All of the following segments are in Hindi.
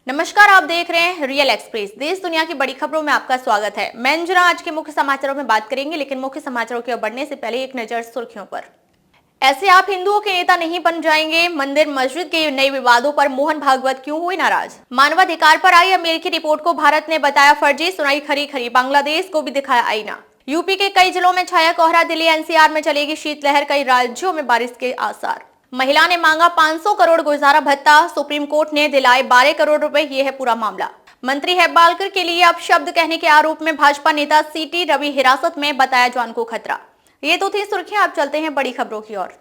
नमस्कार, आप देख रहे हैं रियल एक्सप्रेस। देश दुनिया की बड़ी खबरों में आपका स्वागत है। मैं अंजना आज के मुख्य समाचारों में बात करेंगे, लेकिन मुख्य समाचारों की ओर बढ़ने से पहले एक नजर सुर्खियों पर। ऐसे आप हिंदुओं के नेता नहीं बन जाएंगे। मंदिर मस्जिद के नए विवादों पर मोहन भागवत क्यों हुए नाराज। मानवाधिकार पर आई अमेरिकी रिपोर्ट को भारत ने बताया फर्जी, सुनाई खरी खरी, बांग्लादेश को भी दिखाया आईना। यूपी के कई जिलों में छाया कोहरा, दिल्ली एनसीआर में चलेगी शीतलहर, कई राज्यों में बारिश के आसार। महिला ने मांगा 500 करोड़ गुजारा भत्ता, सुप्रीम कोर्ट ने दिलाए 12 करोड़ रुपए, ये है पूरा मामला। मंत्री हेब्बालकर के लिए अब शब्द कहने के आरोप में भाजपा नेता सीटी रवि हिरासत में, बताया जान को खतरा। ये तो थी सुर्खियां, आप चलते हैं बड़ी खबरों की ओर।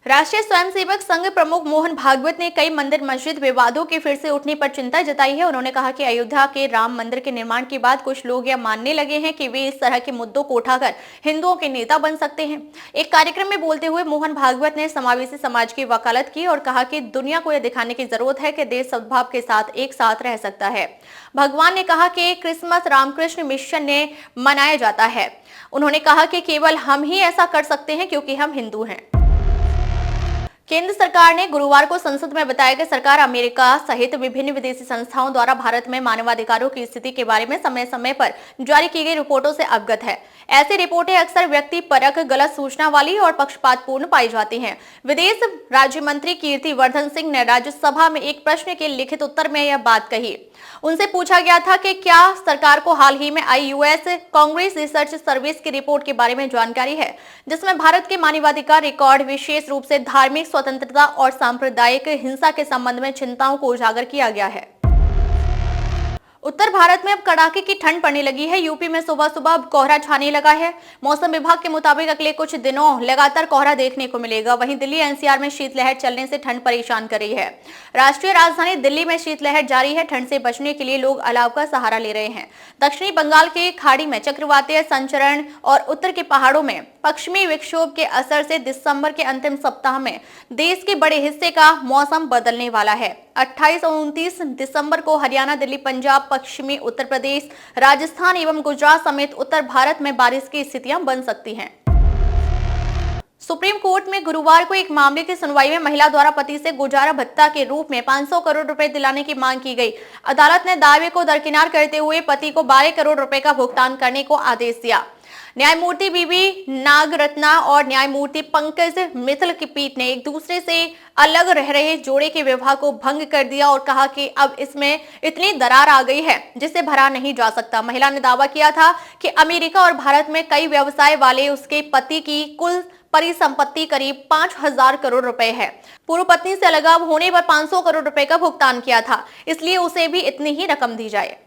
राष्ट्रीय स्वयंसेवक संघ प्रमुख मोहन भागवत ने कई मंदिर मस्जिद विवादों के फिर से उठने पर चिंता जताई है। उन्होंने कहा कि अयोध्या के राम मंदिर के निर्माण के बाद कुछ लोग यह मानने लगे हैं कि वे इस तरह के मुद्दों को उठाकर हिंदुओं के नेता बन सकते हैं। एक कार्यक्रम में बोलते हुए मोहन भागवत ने समावेशी समाज की वकालत की और कहा कि दुनिया को यह दिखाने की जरूरत है कि देश सद्भाव के साथ एक साथ रह सकता है। भगवान ने कहा कि क्रिसमस रामकृष्ण मिशन ने मनाया जाता है। उन्होंने कहा कि केवल हम ही ऐसा कर सकते हैं क्योंकि हम हिंदू हैं। केंद्र सरकार ने गुरुवार को संसद में बताया कि सरकार अमेरिका सहित विभिन्न विदेशी संस्थाओं द्वारा भारत में मानवाधिकारों की स्थिति के बारे में समय समय पर जारी की गई रिपोर्टों से अवगत है। ऐसी रिपोर्टें अक्सर व्यक्ति परक, गलत सूचना वाली और पक्षपातपूर्ण पाई जाती हैं। विदेश राज्य मंत्री कीर्ति वर्धन सिंह ने राज्यसभा में एक प्रश्न के लिखित उत्तर में यह बात कही। उनसे पूछा गया था कि क्या सरकार को हाल ही में I US Congress research service की रिपोर्ट के बारे में जानकारी है, जिसमें भारत के मानवाधिकार रिकॉर्ड, विशेष रूप से धार्मिक स्वतंत्रता और सांप्रदायिक हिंसा के संबंध में चिंताओं को उजागर किया गया है। उत्तर भारत में अब कड़ाके की ठंड पड़ने लगी है। यूपी में सुबह सुबह अब कोहरा छाने लगा है। मौसम विभाग के मुताबिक अगले कुछ दिनों लगातार कोहरा देखने को मिलेगा। वहीं दिल्ली एनसीआर में शीतलहर चलने से ठंड परेशान कर रही है। राष्ट्रीय राजधानी दिल्ली में शीतलहर जारी है। ठंड से बचने के लिए लोग अलाव का सहारा ले रहे हैं। दक्षिणी बंगाल के खाड़ी में चक्रवातीय संचरण और उत्तर के पहाड़ों में पश्चिमी विक्षोभ के असर से दिसंबर के अंतिम सप्ताह में देश के बड़े हिस्से का मौसम बदलने वाला है। 28 और 29 दिसंबर को हरियाणा, दिल्ली, पंजाब, पश्चिमी उत्तर प्रदेश, राजस्थान एवं गुजरात समेत उत्तर भारत में बारिश की स्थितियां बन सकती हैं। सुप्रीम कोर्ट में गुरुवार को एक मामले की सुनवाई में महिला द्वारा पति से गुजारा भत्ता के रूप में 500 करोड़ रुपए दिलाने की मांग की गई। अदालत ने दावे को दरकिनार करते हुए पति को 12 करोड़ रुपए का भुगतान करने को आदेश दिया। न्यायमूर्ति बीबी नागरत्ना और न्यायमूर्ति पंकज मित्तल की पीठ ने एक दूसरे से अलग रह रहे जोड़े के विवाह को भंग कर दिया और कहा कि अब इसमें इतनी दरार आ गई है जिसे भरा नहीं जा सकता। महिला ने दावा किया था कि अमेरिका और भारत में कई व्यवसाय वाले उसके पति की कुल परिसंपत्ति करीब 5000 करोड़ रुपए है। पूर्व पत्नी से अलगाव होने पर 500 करोड़ रुपए का भुगतान किया था, इसलिए उसे भी इतनी ही रकम दी जाए।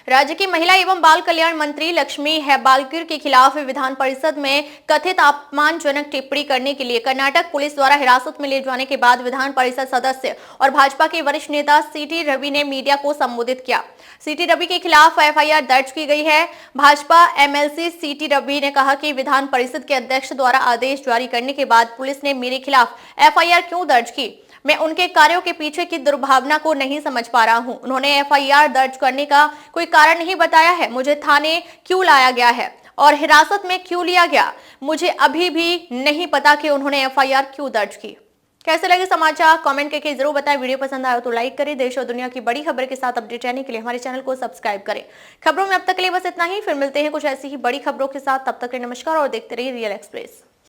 राज्य की महिला एवं बाल कल्याण मंत्री लक्ष्मी हेब्बालकर के खिलाफ विधान परिषद में कथित अपमानजनक टिप्पणी करने के लिए कर्नाटक पुलिस द्वारा हिरासत में ले जाने के बाद विधान परिषद सदस्य और भाजपा के वरिष्ठ नेता सीटी रवि ने मीडिया को संबोधित किया। सीटी रवि के खिलाफ एफआईआर दर्ज की गई है। भाजपा एमएलसी सीटी रवि ने कहा कि विधान परिषद के अध्यक्ष द्वारा आदेश जारी करने के बाद पुलिस ने मेरे खिलाफ एफआईआर क्यों दर्ज की? मैं उनके कार्यों के पीछे की दुर्भावना को नहीं समझ पा रहा हूं। उन्होंने एफआईआर दर्ज करने का कोई कारण नहीं बताया है। मुझे थाने क्यों लाया गया है और हिरासत में क्यों लिया गया, मुझे अभी भी नहीं पता कि उन्होंने एफआईआर क्यों दर्ज की। कैसे लगे समाचार कमेंट करके जरूर बताएं। वीडियो पसंद आया तो लाइक करें। देश और दुनिया की बड़ी खबर के साथ अपडेट रहने के लिए हमारे चैनल को सब्सक्राइब करें। खबरों में अब तक के लिए बस इतना ही। फिर मिलते हैं कुछ ऐसी ही बड़ी खबरों के साथ। तब तक के लिए नमस्कार और देखते रहिए रियल एक्सप्रेस।